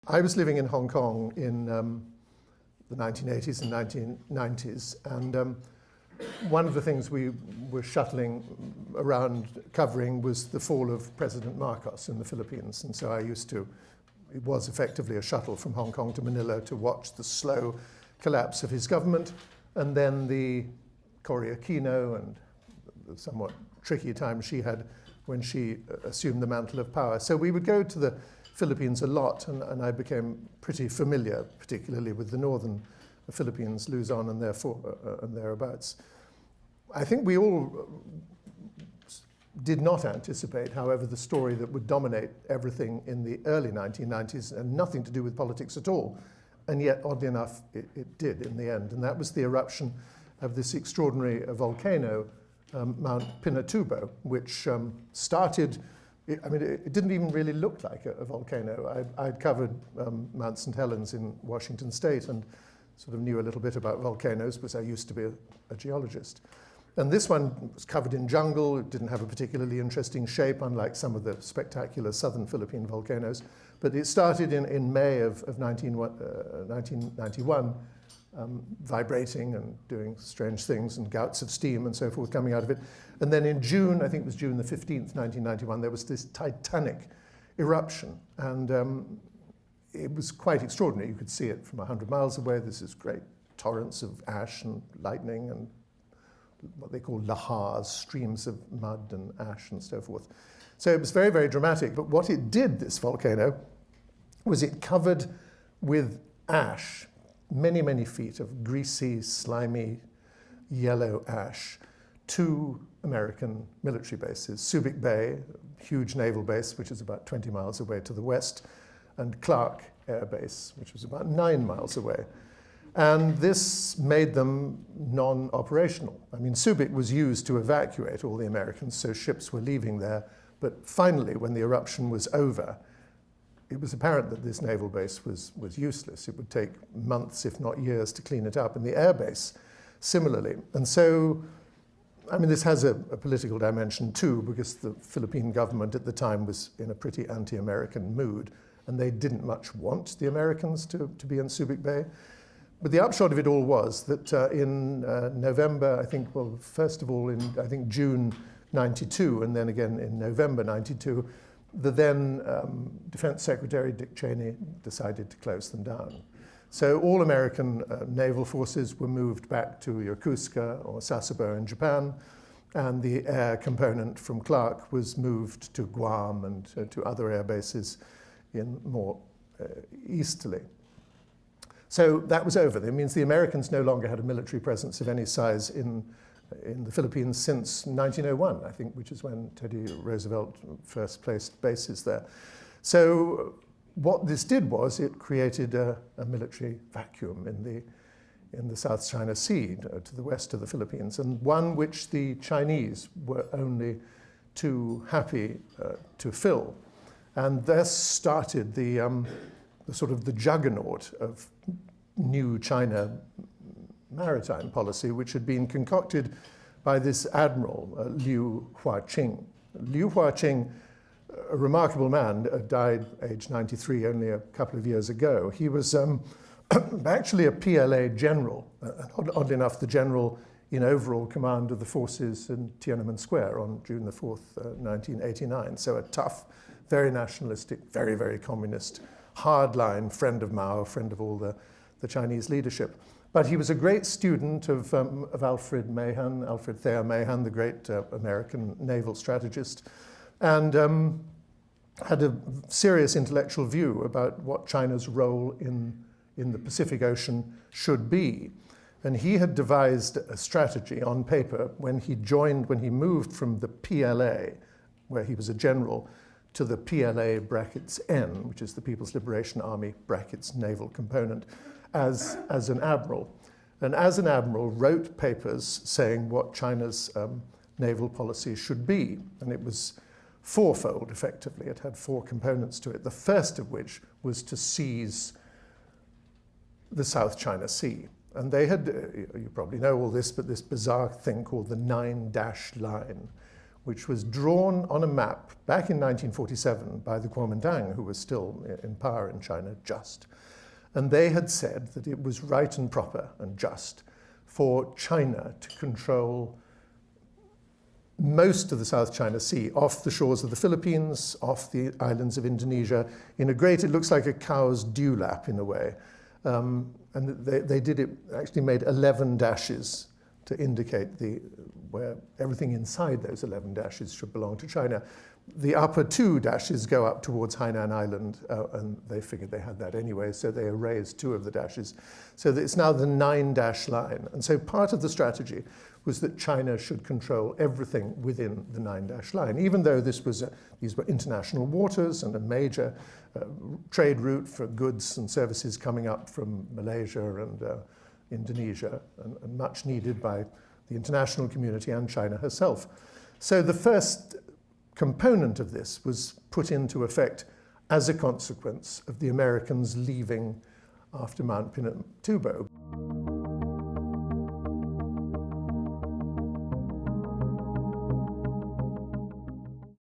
I was living in Hong Kong in the 1980s and 1990s, and one of the things we were shuttling around covering was the fall of President Marcos in the Philippines. And so it was effectively a shuttle from Hong Kong to Manila to watch the slow collapse of his government, and then the Cory Aquino and the somewhat tricky time she had when she assumed the mantle of power. So we would go to the Philippines a lot, and I became pretty familiar, particularly with the northern Philippines, Luzon and thereabouts. I think we all did not anticipate, however, the story that would dominate everything in the early 1990s and nothing to do with politics at all. And yet, oddly enough, it did in the end. And that was the eruption of this extraordinary volcano, Mount Pinatubo, which started, it didn't even really look like a volcano. I'd covered Mount St. Helens in Washington State and sort of knew a little bit about volcanoes because I used to be a geologist. And this one was covered in jungle. It didn't have a particularly interesting shape, unlike some of the spectacular southern Philippine volcanoes. But it started in May of 1991, vibrating and doing strange things, and gouts of steam and so forth coming out of it. And then in June, I think it was June the 15th, 1991, there was this titanic eruption. And it was quite extraordinary. You could see it from 100 miles away. This is great torrents of ash and lightning and what they call lahars, streams of mud and ash and so forth. So it was very, very dramatic. But what it did, this volcano, was it covered with ash, many, many feet of greasy, slimy, yellow ash, 2 American military bases, Subic Bay, a huge naval base, which is about 20 miles away to the west, and Clark Air Base, which was about 9 miles away. And this made them non-operational. I mean, Subic was used to evacuate all the Americans, so ships were leaving there. But finally, when the eruption was over, it was apparent that this naval base was useless. It would take months, if not years, to clean it up. And the air base, similarly. And so, I mean, this has a political dimension too, because the Philippine government at the time was in a pretty anti-American mood, and they didn't much want the Americans to be in Subic Bay. But the upshot of it all was that in November, I think, well, first of all, in, I think, June 92, and then again in November 92, the then Defense Secretary, Dick Cheney, decided to close them down. So all American naval forces were moved back to Yokosuka or Sasebo in Japan, and the air component from Clark was moved to Guam and to other air bases in more easterly. So that was over. That means the Americans no longer had a military presence of any size in the Philippines since 1901, I think, which is when Teddy Roosevelt first placed bases there. So what this did was it created a military vacuum in the South China Sea to the west of the Philippines, and one which the Chinese were only too happy to fill. And thus started the sort of the juggernaut of new China maritime policy, which had been concocted by this admiral, Liu Huaqing. Liu Huaqing, a remarkable man, died aged 93 only a couple of years ago. He was actually a PLA general, oddly enough, the general in overall command of the forces in Tiananmen Square on June the 4th, 1989. So a tough, very nationalistic, very, very communist, hardline friend of Mao, friend of all the Chinese leadership. But he was a great student of Alfred Thayer Mahan, the great American naval strategist, and had a serious intellectual view about what China's role in the Pacific Ocean should be. And he had devised a strategy on paper when he moved from the PLA, where he was a general, to the PLA brackets N, which is the People's Liberation Army brackets naval component, as an admiral. And as an admiral, wrote papers saying what China's naval policy should be. And it was fourfold, effectively. It had 4 components to it, the first of which was to seize the South China Sea. And they had, you probably know all this, but this bizarre thing called the 9-dash line, which was drawn on a map back in 1947 by the Kuomintang, who was still in power in China, just. And they had said that it was right and proper and just for China to control most of the South China Sea, off the shores of the Philippines, off the islands of Indonesia, in a great, it looks like a cow's dewlap in a way. And they did it, actually made 11 dashes to indicate where everything inside those 11 dashes should belong to China. The upper 2 dashes go up towards Hainan Island, and they figured they had that anyway, so they erased 2 of the dashes. So that it's now the 9-dash line. And so part of the strategy was that China should control everything within the 9-dash line, even though these were international waters and a major trade route for goods and services coming up from Malaysia and Indonesia, and much needed by the international community and China herself. So the first component of this was put into effect as a consequence of the Americans leaving after Mount Pinatubo.